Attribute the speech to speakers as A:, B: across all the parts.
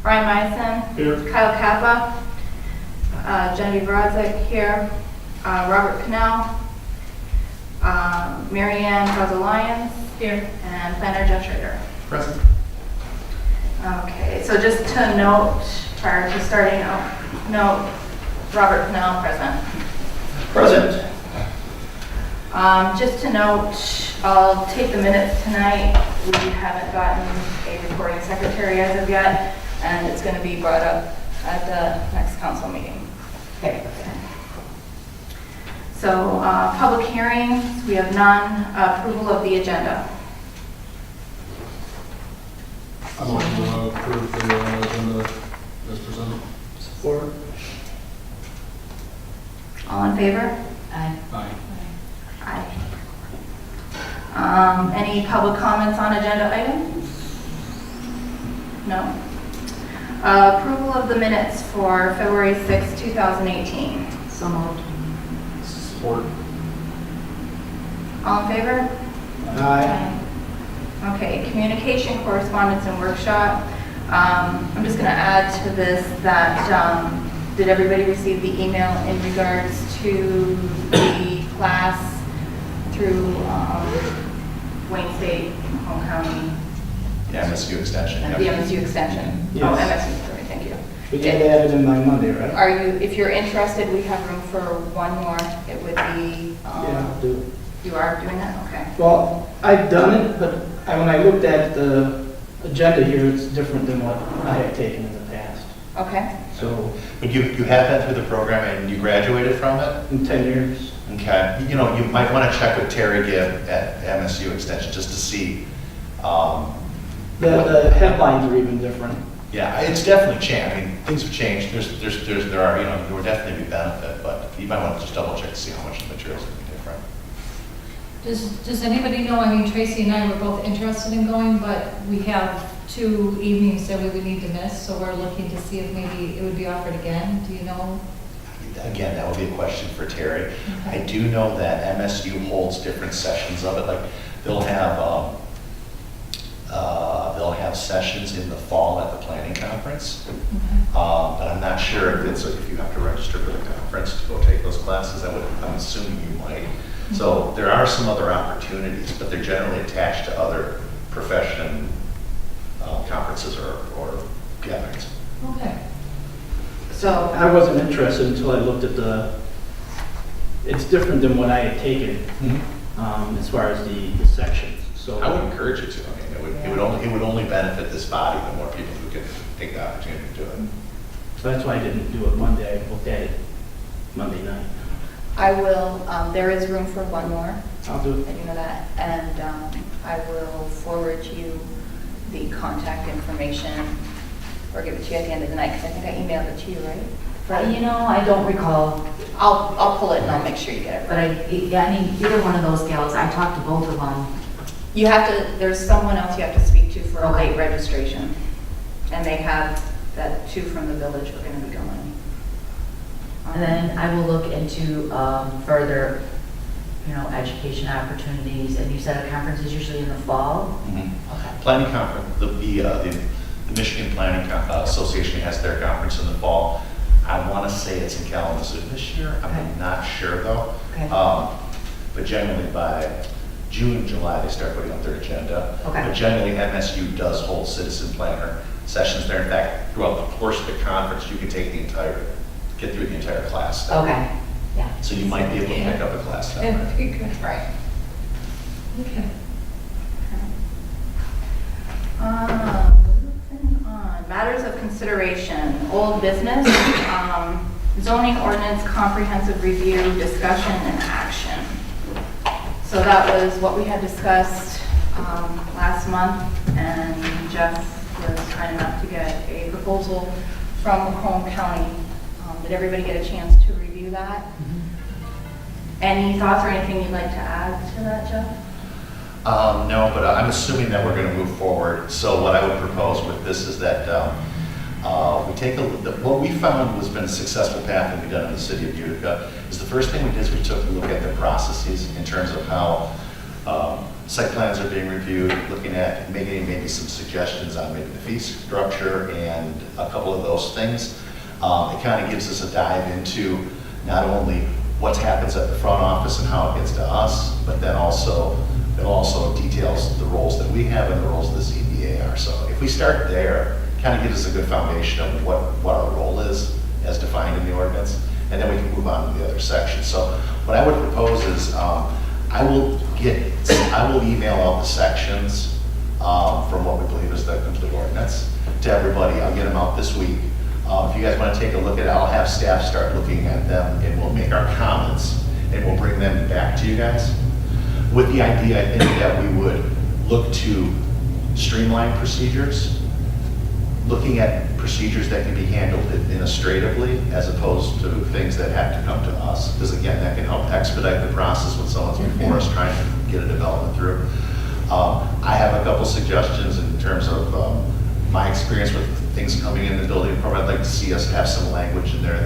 A: Brian Myson.
B: Here.
A: Kyle Kappa. Genevieve Rodzik here. Robert Cannell. Mary Ann Lyons here. And planner Jeff Schrader.
B: Present.
A: Okay, so just to note, prior to starting, note Robert Cannell present.
B: Present.
A: Just to note, I'll take the minutes tonight. We haven't gotten a recording secretary as of yet, and it's going to be brought up at the next council meeting.
C: Okay.
A: So, public hearings, we have none. Approval of the agenda.
B: I'm going to approve the agenda as presented.
C: Support.
A: All in favor?
C: Aye.
B: Aye.
A: Aye. Any public comments on agenda items? No. Approval of the minutes for February 6, 2018.
C: So moved.
B: Support.
A: All in favor?
B: Aye.
A: Okay, communication, correspondence, and workshop. I'm just going to add to this that, did everybody receive the email in regards to the class through Wayne State, Home County,
D: The MSU extension.
A: and the MSU extension?
E: Yes.
A: Oh, MSU, sorry, thank you.
E: We get added in by Monday, right?
A: Are you, if you're interested, we have room for one more. It would be,
E: Yeah, I'll do it.
A: you are doing that? Okay.
E: Well, I've done it, but when I looked at the agenda here, it's different than what I have taken in the past.
A: Okay.
E: So,
D: But you have been through the program and you graduated from it?
E: in 10 years.
D: Okay. You know, you might want to check with Terry Gibb at MSU extension just to see.
E: The headlines are even different.
D: Yeah, it's definitely changed. I mean, things have changed. There are, there will definitely be benefit, but you might want to just double check to see how much the materials are different.
F: Does anybody know, I mean, Tracy and I were both interested in going, but we have 2 evenings that we would need to miss, so we're looking to see if maybe it would be offered again. Do you know?
D: Again, that would be a question for Terry.
F: Okay.
D: I do know that MSU holds different sessions of it. Like they'll have sessions in the fall at the planning conference.
F: Okay.
D: But I'm not sure if you have to register for the conference to go take those classes. I'm assuming you might. So there are some other opportunities, but they're generally attached to other profession conferences or gatherings.
F: Okay.
A: So,
E: I wasn't interested until I looked at it's different than what I had taken as far as the sections. So
D: I would encourage you to. I mean, it would only benefit this body the more people who can take the opportunity to do it.
E: So that's why I didn't do it Monday. I looked at it Monday night.
A: I will, there is room for one more.
E: I'll do it.
A: And you know that, and I will forward you the contact information, or give it to you at the end of the night, because I think I emailed it to you, right?
C: I don't recall,
A: I'll pull it and I'll make sure you get it.
C: but I mean, either one of those gals, I talked to both of them.
A: You have to, there's someone else you have to speak to for a
C: Okay.
A: late registration, and they have that 2 from the village are going to be going.
C: And then I will look into further, education opportunities. And you said a conference is usually in the fall? Okay.
D: Planning conference, the Michigan Planning Association has their conference in the fall. I want to say it's in Kalamazoo this year.
C: Okay.
D: I'm not sure though.
C: Okay.
D: But generally by June, July, they start putting up their agenda.
C: Okay.
D: But generally MSU does hold citizen planner sessions there. In fact, throughout the course of the conference, you can get through the entire class.
C: Okay, yeah.
D: So you might be able to pick up a class that
F: Yeah,
D: way.
F: pretty good.
A: Right.
F: Okay.
A: Moving on. Matters of consideration, old business, zoning ordinance comprehensive review, discussion, and action. So that was what we had discussed last month, and Jeff was kind enough to get a proposal from Macomb County. Did everybody get a chance to review that? Any thoughts or anything you'd like to add to that, Jeff?
D: No, but I'm assuming that we're going to move forward. So what I would propose with this is that we take what we found has been a successful path that we've done in the city of Utica is the first thing we did is we took a look at the processes in terms of how Site plans are being reviewed, looking at making maybe some suggestions on maybe the fee structure and a couple of those things. It kind of gives us a dive into not only what happens at the front office and how it gets to us, but then also, it also details the roles that we have and the roles of the ZBA are. So if we start there, kind of gives us a good foundation of what our role is as defined in the ordinance, and then we can move on to the other sections. So what I would propose is, I will email out the sections from what we believe is the complete ordinance to everybody. I'll get them out this week. If you guys want to take a look at it, I'll have staff start looking at them, and we'll make our comments, and we'll bring them back to you guys. With the idea, I think, that we would look to streamline procedures, looking at procedures that can be handled administratively as opposed to things that have to come to us. Because again, that can help expedite the process when someone's before us trying to get a development through. I have a couple suggestions in terms of my experience with things coming in the building department. I'd like to see us have some language in there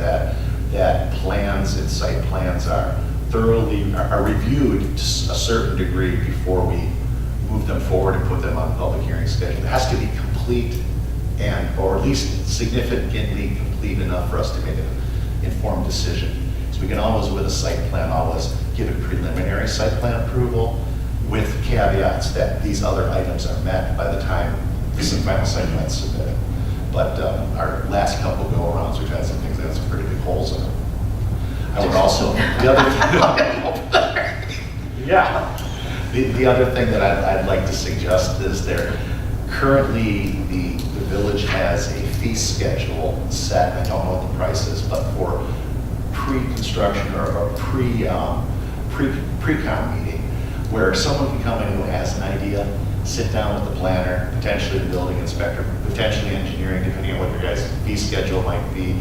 D: that plans and site plans are reviewed to a certain degree before we move them forward and put them on the public hearing schedule. It has to be complete or at least significantly complete enough for us to make an informed decision. So we can always, with a site plan, always give a preliminary site plan approval with caveats that these other items are met by the time this final site plan is submitted. But our last couple go-arounds, we've had some things that have some pretty big holes in them. I would also, the other thing that I'd like to suggest is currently the village has a fee schedule set. I don't know what the price is, but for pre-construction or pre-con meeting, where someone can come in who has an idea, sit down with the planner, potentially the building inspector, potentially engineering, depending on what your guys' fee schedule might be,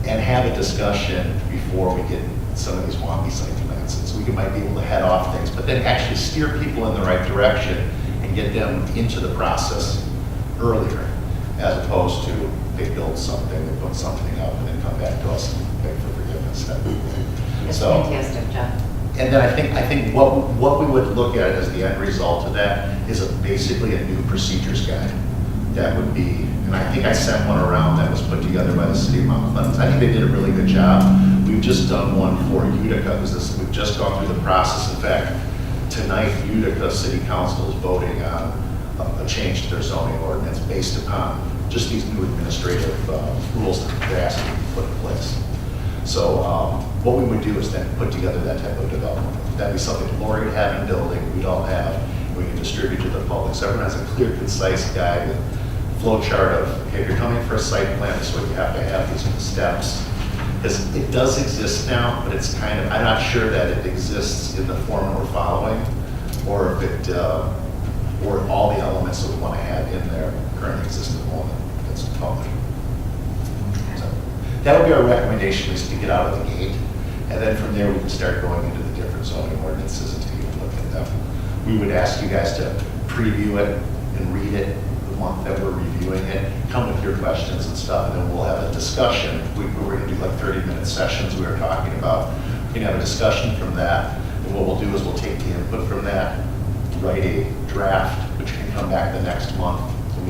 D: and have a discussion before we get some of these wonky site plans. And so we might be able to head off things, but then actually steer people in the right direction and get them into the process earlier, as opposed to they build something, they put something up, and then come back to us and beg for forgiveness.
C: That's
D: So-
C: fantastic, John.
D: And then I think what we would look at as the end result of that is basically a new procedures guide. That would be, and I think I sent one around that was put together by the city of Mount Clemens. I think they did a really good job. We've just done one for Utica, because we've just gone through the process. In fact, tonight Utica City Council is voting on a change to their zoning ordinance based upon just these new administrative rules that they're asking to put in place. So what we would do is then put together that type of development. That'd be something Lori would have in building, we don't have, we can distribute to the public. So everyone has a clear, concise guide with flow chart of, okay, if you're coming for a site plan, this is what you have to have, these are the steps. Because it does exist now, but it's kind of, I'm not sure that it exists in the form we're following, or if it, or all the elements that we want to have in there currently exist in the one that's published. So that would be our recommendation, is to get out of the gate, and then from there we can start going into the different zoning ordinances and take a look at them. We would ask you guys to preview it and read it the month that we're reviewing it, come with your questions and stuff, and then we'll have a discussion. We're going to do like 30-minute sessions we were talking about. We can have a discussion from that, and what we'll do is we'll take the input from that, write a draft, which can come back the next month, and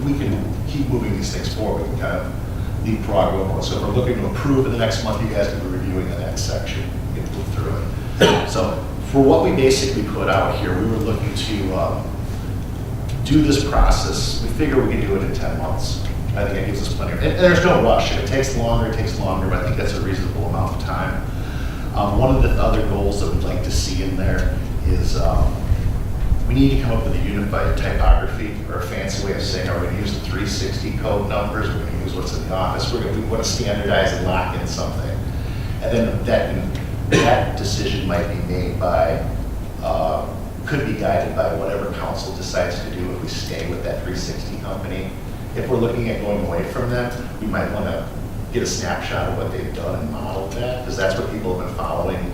D: we can keep moving these things forward. We can kind of leapfrog over. So if we're looking to approve in the next month, you guys can be reviewing the next section and move through it. So for what we basically put out here, we were looking to do this process. We figure we can do it in 10 months. I think it gives us plenty of, and there's no rush. If it takes longer, but I think that's a reasonable amount of time. One of the other goals that we'd like to see in there is we need to come up with a unified typography, or a fancy way of saying, are we going to use the 360 code numbers? We're going to use what's in the office. We want to standardize and lock in something. And then that decision might be made by, could be guided by whatever council decides to do if we stay with that 360 company. If we're looking at going away from them, we might want to get a snapshot of what they've done and model that, because that's what people have been following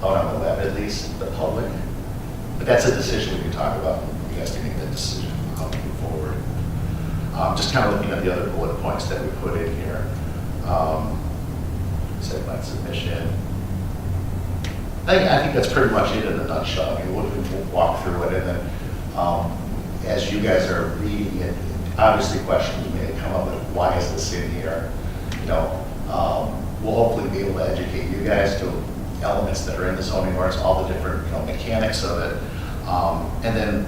D: out on the web, at least, the public. But that's a decision we can talk about. You guys can make that decision on how to move forward. Just kind of looking at the other bullet points that we put in here. Site plan submission. I think that's pretty much it in a nutshell. I mean, we'll walk through it, and then as you guys are reading it, obviously questions may come up, like, why is this in here? You know, we'll hopefully be able to educate you guys to elements that are in the zoning ordinance, all the different, you know, mechanics of it. And then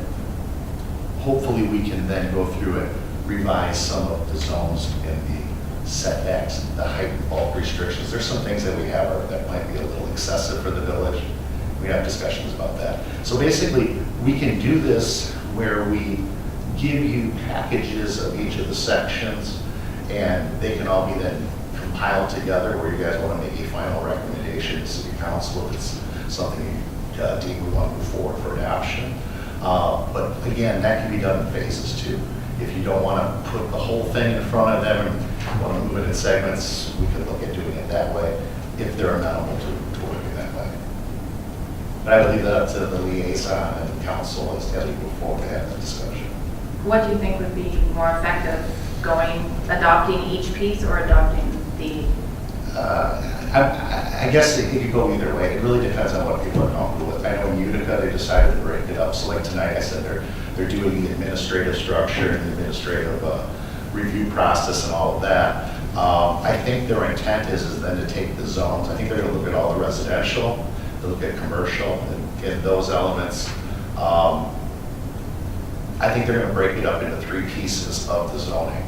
D: hopefully we can then go through and revise some of the zones in the setbacks, the height and bulk restrictions. There's some things that we have that might be a little excessive for the village. We have discussions about that. So basically, we can do this where we give you packages of each of the sections, and they can all be then compiled together where you guys want to make a final recommendation to city council if it's something you deem we want to move forward for adoption. But again, that can be done in phases too. If you don't want to put the whole thing in front of them and want to move it in segments, we could look at doing it that way if they're amenable to working that way. But I would leave that up to the liaison and council as we move forward to have that discussion.
A: What do you think would be more effective, adopting each piece or adopting the,
D: I guess it could go either way. It really depends on what people are comfortable with. I know in Utica, they decided to break it up. So like tonight, I said they're doing the administrative structure and the administrative review process and all of that. I think their intent is then to take the zones. I think they're going to look at all the residential, they look at commercial, and those elements. I think they're going to break it up into 3 pieces of the zoning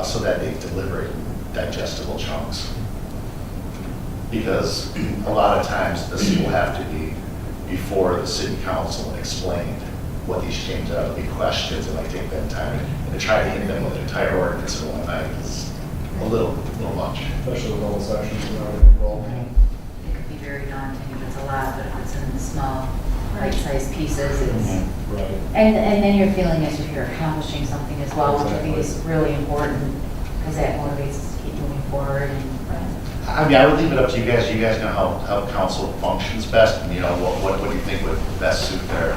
D: so that they deliver digestible chunks. Because a lot of times this will have to be before the city council and explained what these changes are. There'll be questions, and I take that time, and to try to hit them with an entire ordinance in one night is a little much.
B: Especially with all the sections and everything involved.
C: It could be very daunting if it's a lot, but if it's in small, bite-sized pieces, it's,
B: Right.
C: and then you're feeling as if you're accomplishing something as well, which I think is really important, because that motivates us to keep moving forward. And
D: I mean, I would leave it up to you guys. You guys know how council functions best, and you know, what do you think would best suit their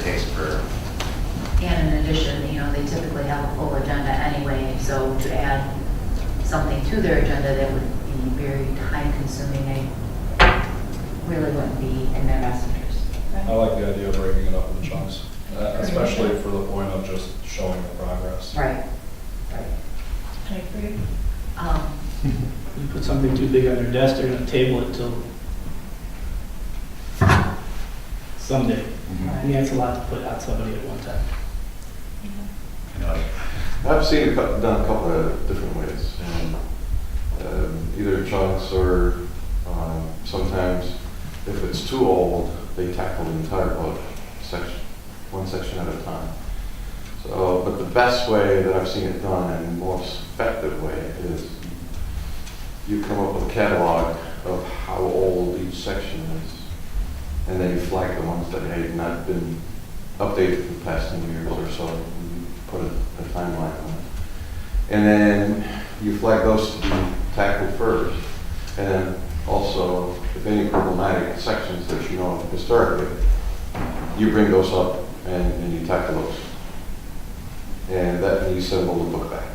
D: taste for.
C: And in addition, you know, they typically have a full agenda anyway, so to add something to their agenda that would be very time-consuming, they really wouldn't be in their best interest.
B: I like the idea of breaking it up into chunks, especially for the point of just showing the progress.
C: Right, right.
A: I agree.
E: You put something too big on their desk, they're gonna table it till someday. I mean, that's a lot to put on somebody at one time.
D: You know,
G: I've seen it done a couple of different ways. Either chunks or sometimes if it's too old, they tackle the entire book, one section at a time. So, but the best way that I've seen it done and the most effective way is you come up with a catalog of how old each section is, and then you flag the ones that have not been updated in the past 10 years or so. You put a timeline on it. And then you flag those to be tackled first. And then also, if any problematic sections that you know historically, you bring those up and you tackle those. And that you send the book back.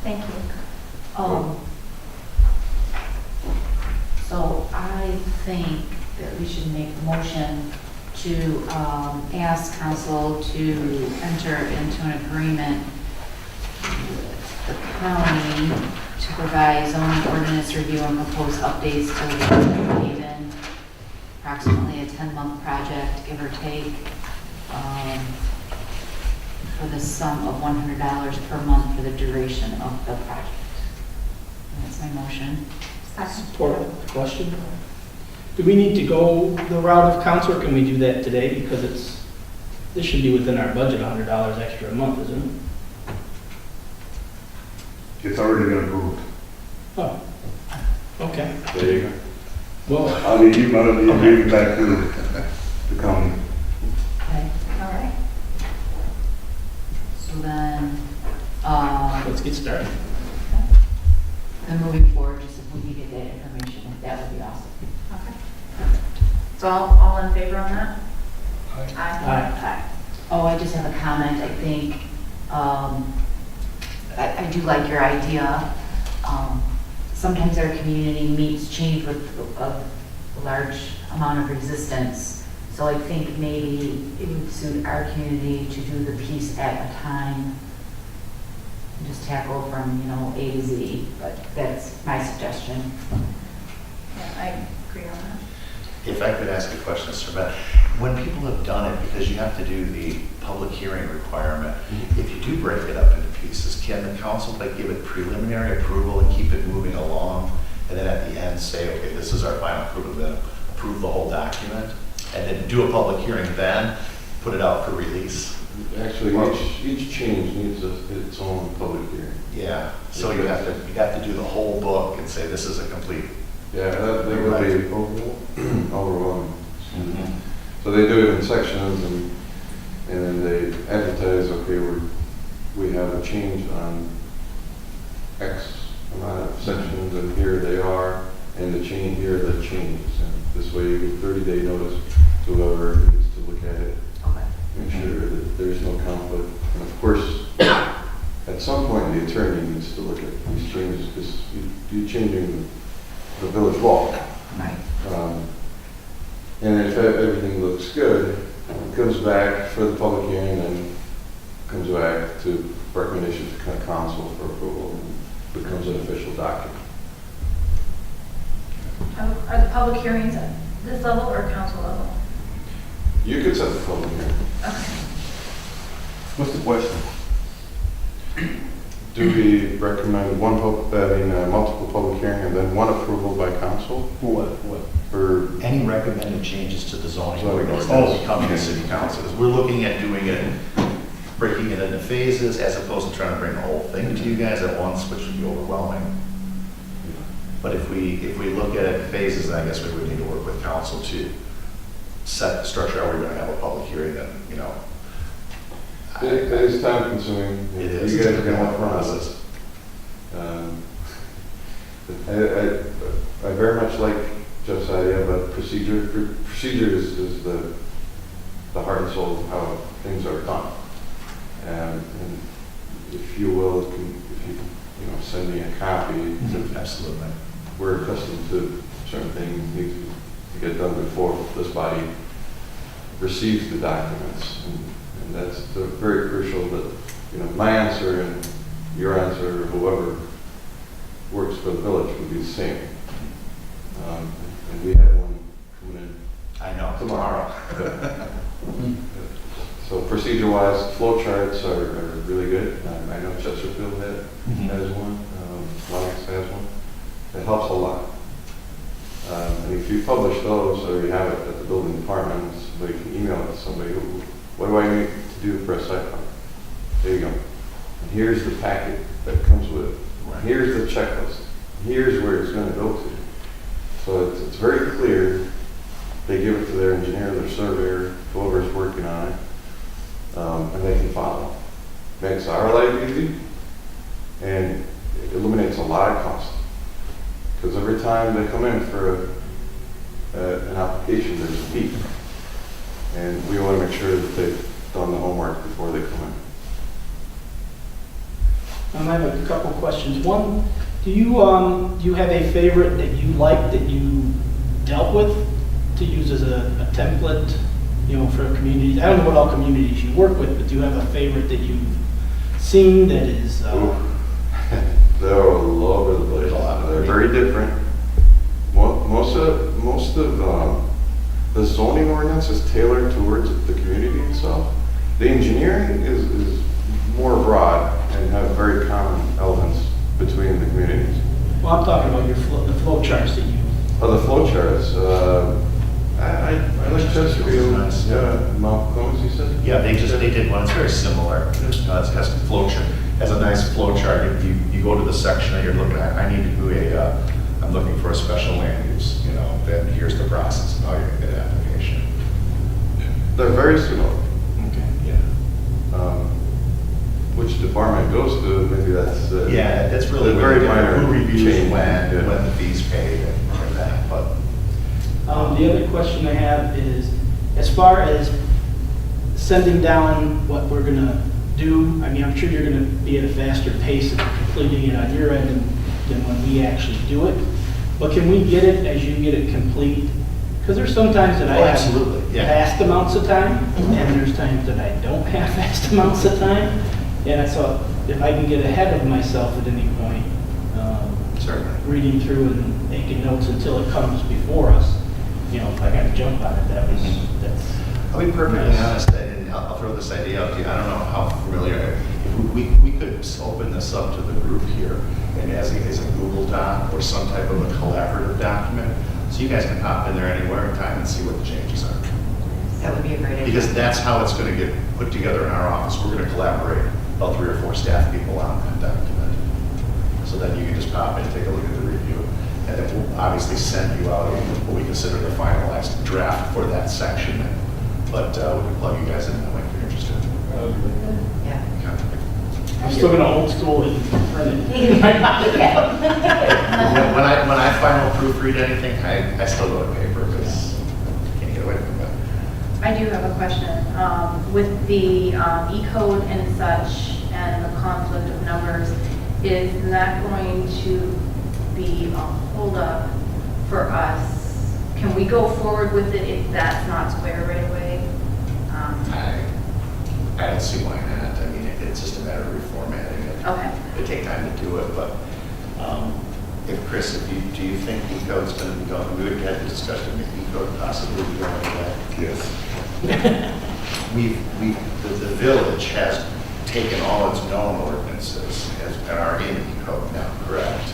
A: Thank you.
C: So I think that we should make the motion to ask council to enter into an agreement with the county to provide zoning ordinance review and propose updates to the Haven, approximately a 10-month project, give or take, for the sum of $100 per month for the duration of the project. And that's my motion.
E: Support. Question? Do we need to go the route of council, or can we do that today? Because this should be within our budget, $100 extra a month, isn't it?
H: It's already been approved.
E: Oh, okay.
H: There you go.
E: Well,
H: I'll leave you, I'll leave it back to the county.
C: Okay,
A: All right.
C: so then,
E: let's get started.
C: then moving forward, just if we can get that information, that would be awesome.
A: Okay. So all in favor on that?
B: Aye.
A: Aye.
E: Aye.
C: Oh, I just have a comment. I think, I do like your idea. Sometimes our community meets change with a large amount of resistance. So I think maybe it would suit our community to do the piece at a time. And just tackle from, A to Z, but that's my suggestion.
A: Yeah, I agree on that.
D: If I could ask a question, Sir Ben, when people have done it, because you have to do the public hearing requirement, if you do break it up into pieces, can the council like give it preliminary approval and keep it moving along? And then at the end say, okay, this is our final approval, then approve the whole document? And then do a public hearing, then put it out for release?
G: Actually, each change needs its own public hearing.
D: Yeah, so you have to do the whole book and say this is a complete.
G: Yeah, that would be overwhelming. So they do it in sections and then they advertise, okay, we have a change on X amount of sections and here they are, and the change, here are the changes. And this way you give 30-day notice to whoever needs to look at it,
C: Okay.
G: make sure that there's no conflict. And of course, at some point the attorney needs to look at these changes because you're changing the village law.
C: Right.
G: And if everything looks good, it comes back for the public hearing and comes back to recommendation to council for approval and becomes an official document.
A: Are the public hearings at this level or council level?
G: You could set the public hearing.
A: Okay.
H: What's the question?
G: Do we recommend multiple public hearing and then one approval by council?
H: What?
G: Or
D: Any recommended changes to the zoning
G: Zoning
D: ordinance
G: ordinance.
D: that will come to city council? Because we're looking at doing it, breaking it into phases as opposed to trying to bring the whole thing to you guys at once, which would be overwhelming. But if we look at it in phases, then I guess we would need to work with council to set the structure, how we're going to have a public hearing, and,
G: it is time consuming.
D: It is.
G: You guys are going to have fun with
D: process.
G: it. I very much like Jeff's idea of a procedure. Procedure is the heart and soul of how things are done. And if you will, if you send me a copy,
D: Absolutely.
G: we're accustomed to certain things need to get done before this body receives the documents. And that's very crucial that, my answer and your answer, whoever works for the village, would be the same. And we have one coming in
D: I know,
G: tomorrow. So procedure-wise, flow charts are really good. I know Chesterfield has one, Lennox has one. It helps a lot. And if you publish those or you have it at the building department, somebody can email it to somebody, what do I need to do for a site plan? There you go. And here's the packet that comes with it.
D: Right.
G: Here's the checklist. Here's where it's going to go to. So it's very clear. They give it to their engineer, their surveyor, whoever's working on it, and they can follow. Makes our life easy and it eliminates a lot of cost. Because every time they come in for an application, there's a fee. And we want to make sure that they've done the homework before they come in.
E: I have a couple questions. One, do you have a favorite that you like that you dealt with to use as a template, for communities? I don't know what all communities you work with, but do you have a favorite that you've seen that is?
G: They're all over the place. They're very different. Most of the zoning ordinance is tailored towards the community itself. The engineering is more broad and have very common elements between the communities.
E: Well, I'm talking about the flow charts that you.
G: Oh, the flow charts. I like Chesterfield.
D: Nice.
G: Yeah, Mount Combs, you said?
D: Yeah, they did one, it's very similar. It has a flow chart, has a nice flow chart. If you go to the section that you're looking at, I need to do I'm looking for a special land use, then here's the process of how you're going to get an application.
G: They're very similar.
D: Okay. Yeah.
G: Which department goes to, maybe that's.
D: Yeah, that's really
G: a very minor
D: who reviews
G: change.
D: when the fees paid and that, but.
E: The other question I have is, as far as sending down what we're gonna do. I mean, I'm sure you're gonna be at a faster pace of completing it on your end than when we actually do it. But can we get it as you get it complete? Because there's some times that I
D: Oh,
E: have
D: absolutely, yeah.
E: vast amounts of time, and there's times that I don't have vast amounts of time. And so if I can get ahead of myself at any point,
D: Certainly.
E: reading through and making notes until it comes before us, you know, if I gotta jump on it, that's.
D: I'll be perfectly
E: nice.
D: honest, and I'll throw this idea out to you, I don't know how familiar, we could open this up to the group here, and as a Google Doc or some type of a collaborative document, so you guys can pop in there anywhere in time and see what the changes are.
C: That would be a great idea.
D: Because that's how it's gonna get put together in our office, we're gonna collaborate, about 3 or 4 staff people on that document. So then you can just pop in, take a look at the review, and then we'll obviously send you out what we consider the finalized draft for that section. But we can plug you guys in that way if you're interested.
C: Yeah.
D: Okay.
E: I'm still gonna old school and print it.
D: When I final proofread anything, I still go to paper because you can't get away from that.
A: I do have a question. With the E-code and such and the conflict of numbers, is that going to be a holdup for us? Can we go forward with it if that's not square right away?
D: I don't see why not. I mean, it's just a matter of reformatting it.
A: Okay.
D: It take time to do it, but if Chris, do you think E-code's going to be going, we would have discussion if E-code possibly be going away?
H: Yes.
D: The village has taken all its known ordinances and are in E-code now, correct?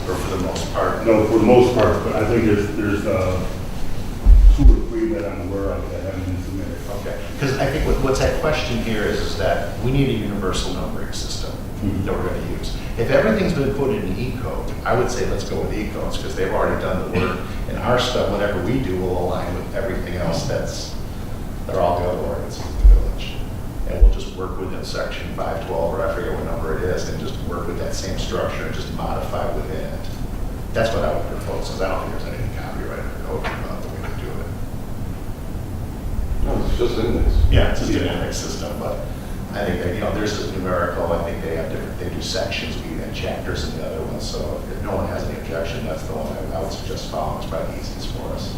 D: Or for the most part?
H: No, for the most part, but I think there's 2 or 3 that I'm aware of that haven't been submitted.
D: Okay, because I think what's at question here is that we need a universal numbering system that we're going to use. If everything's been put in E-code, I would say let's go with E-codes because they've already done the work. And our stuff, whatever we do, will align with everything else they're all the other ordinances of the village. And we'll just work within section 512, or I forget what number it is, and just work with that same structure and just modify within it. That's what I would propose, because I don't think there's anything copyrighted or code about the way to do it.
G: No, it's just index.
D: Yeah, it's just an index system, but I think that, theirs is numerical, I think they have different, they do sections, and chapters in the other one, so if no one has any objection, that's the one I would suggest following, it's probably the easiest for us.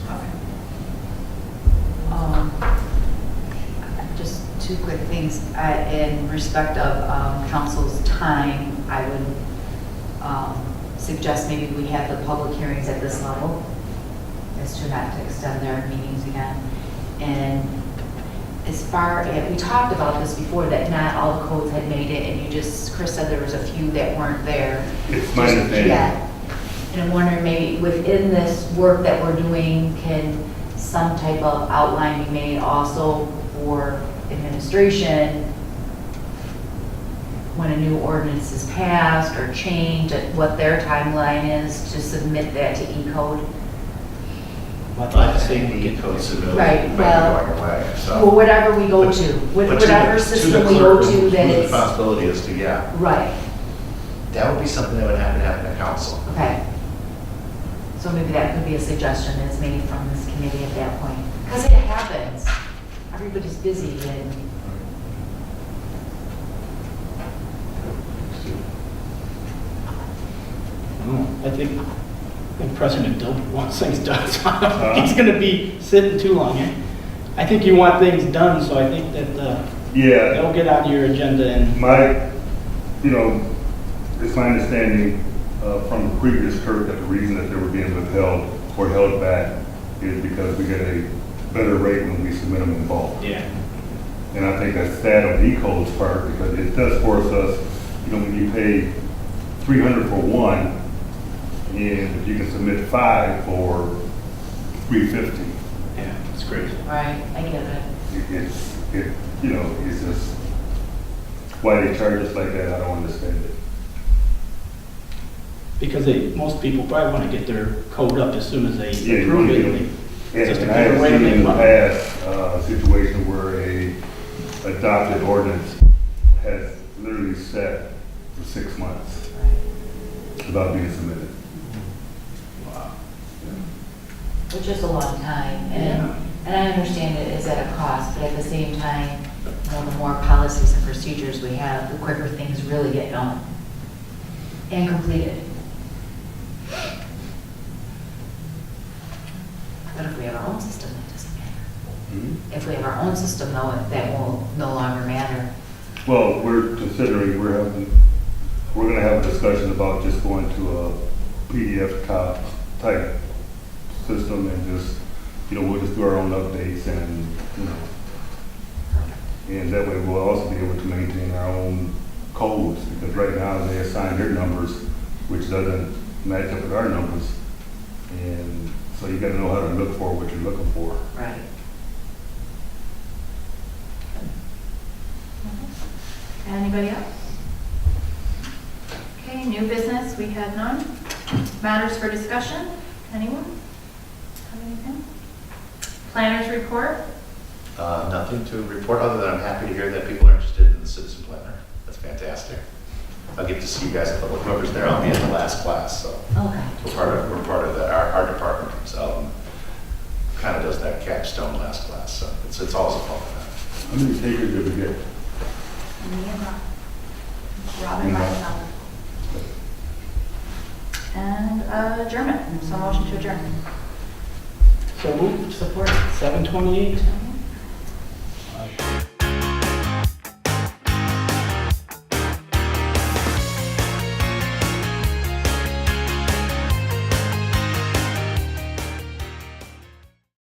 C: Just 2 quick things. In respect of council's time, I would suggest maybe we have the public hearings at this level, as to not to extend their meetings again. And as far as, we talked about this before, that not all the codes had made it, and Chris said there was a few that weren't there.
H: It's my understanding.
C: Yeah. And I'm wondering, maybe within this work that we're doing, can some type of outline be made also for administration when a new ordinance is passed or changed, what their timeline is to submit that to E-code?
D: I think the E-code submittal
C: Right,
D: might be
C: well-
D: going away, so.
C: Well, whatever we go
D: But-
C: to,
D: but
C: whatever
D: the
C: system we
D: clerk,
C: go to, that
D: whose
C: it's,
D: responsibility is to, yeah,
C: right,
D: that would be something that would have to happen at council.
C: okay. So maybe that could be a suggestion that's made from this committee at that point. Because it happens. Everybody's busy and,
E: I think President Dilbert wants things done, so I don't think he's gonna be sitting too long here. I think you want things done, so I think that
H: Yeah,
E: that'll get on your agenda and,
H: it's my understanding from the previous Kirk that the reason that they were being withheld or held back is because we get a better rate when we submit them in bulk.
E: yeah.
H: And I think that's sad on E-code's part because it does force us, when you pay $300 for one, and you can submit 5 for $350.
E: Yeah, it's crazy.
C: right, I get it.
H: It's just, why they charge us like that, I don't understand it.
E: Because most people probably want to get their code up as soon as they
H: Yeah, you
E: approve
H: wanna
E: it.
H: get
E: and
H: Yeah,
E: Just a
H: and I
E: good
H: have
E: way to
H: seen
E: make
H: in the
E: money.
H: past, a situation where a adopted ordinance has literally sat for 6 months without being submitted.
C: Which is a long time, and And I understand it is at a cost, but at the same time, you know, the more policies and procedures we have, the quicker things really get done and completed. But if we have our own system, it doesn't matter. If we have our own system, though, that will no longer matter.
H: Well, we're considering, we're gonna have a discussion about just going to a PDF type system and just, we'll just do our own updates and, and that way we'll also be able to maintain our own codes, because right now they assign their numbers, which doesn't match up with our numbers. And so you gotta know how to look for what you're looking for.
C: Right.
A: Anybody else? Okay, new business, we had none. Matters for discussion, anyone? Have anything? Planners report?
D: Nothing to report, other than I'm happy to hear that people are interested in the citizen planner. That's fantastic. I'll get to see you guys at Public Works there. I'll be in the last class, so.
C: Okay.
D: We're part of our department, so kind of does that capstone last class, so it's always a fun event.
H: How many takers did we get?
A: Me and Robin myself. And adjournment, so motion to adjourn.
E: So moved.
C: Support.
E: 7:28.